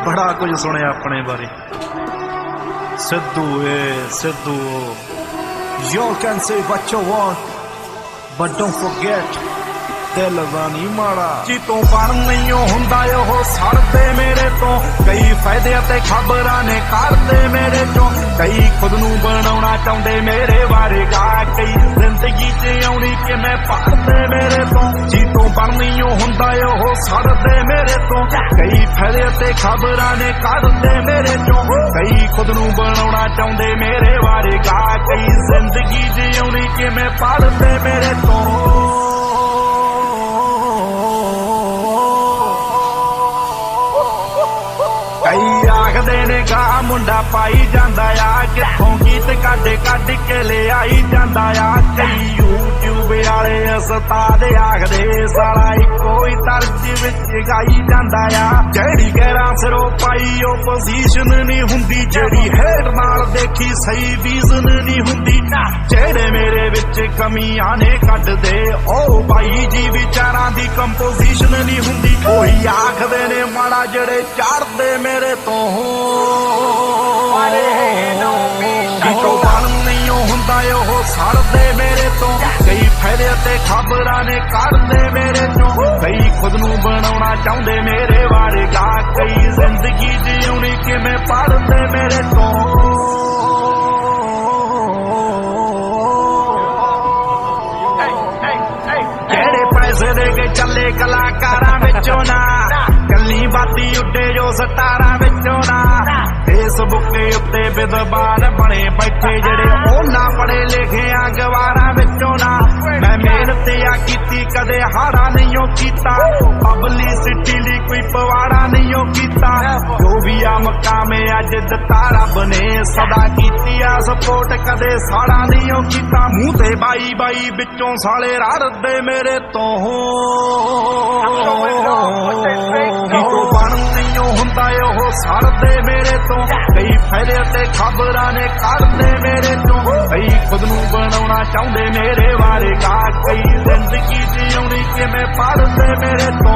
बड़ा कुछ सुने अपने बारे। Sidhu Sidhu You can say what you want, but don't forget दिल दा नी माड़ा। जितों पर नहीं हुंदा ओह सड़दे मेरे तो, कई फायदे ते खबरां ने करदे मेरे चों, कई खुद नूं बनाउणा चाहुंदे मेरे बारे गा, कई जिंदगी च आउणी कि मैं पढ़दे मेरे तो। जितों पर नहीं हुंदा ओह सड़दे मेरे तो, कई फायदे ते खबरां ने करदे मेरे चों, कई खुद नूं बनाउणा चाहुंदे मेरे बारे गा, कई जिंदगी च आउणी कि मैं पढ़दे मेरे तो। कई आखदे ने गा मुंडा पाई जांदा आ, किथों गीत कढ कढ के ले आई जांदा आ, कई यूट्यूब वाले उस्ताद आखदे साला इक्को ही तर्ज विच गाई जांदा आ। जेड़ी गैरां सिरों पाई ओ पोजीशन नहीं हुंदी, जेड़ी हेड नाल देखी सही विजन नहीं हुंदी, जेड़े मेरे विच कमियां ने कढदे O by ji विचारां the composition नहीं हुंदी। कोई आखदे ने माड़ा जेड़े चढ़दे मेरे तो, जितों बन नहीं हुंदा ओह सड़दे मेरे तो, कई फायदे ते खबरां ने करदे मेरे चों, कई खुद नूं बनाउणा चाहुंदे मेरे बारे गा, कई जिंदगी जीउणी किवें पढ़दे मेरे तो। जेड़े पैसे दे के चले कलाकारां विचों ना, कल्ली बाती उड्डे जो सतारां विचों ना, फेसबुक उत्ते विद्वान बने बैठे जेड़े ओना पढ़े लिखे अखबारां विचों ना। मैं मेहनत आ कीती कदे हारा नहीं ओ कीता, पब्लिसिटी लई कोई पवाड़ा नहीं ओ कीता, जो भी आ मकाम अज दिता रब ने सदा कीती आ सपोर्ट कदे साड़ा नहीं ओ कीता। मूंह ते बाई बाई विचों साले रड़दे मेरे तो, जितों बन नहीं हुंदा ओह सड़दे मेरे तो, कई फायदे ते खबरां ने करदे मेरे चों, कई खुद नूं बनाउणा चाहुंदे मेरे बारे गा, कई जिंदगी जीउणी किवें पढ़दे मेरे तो।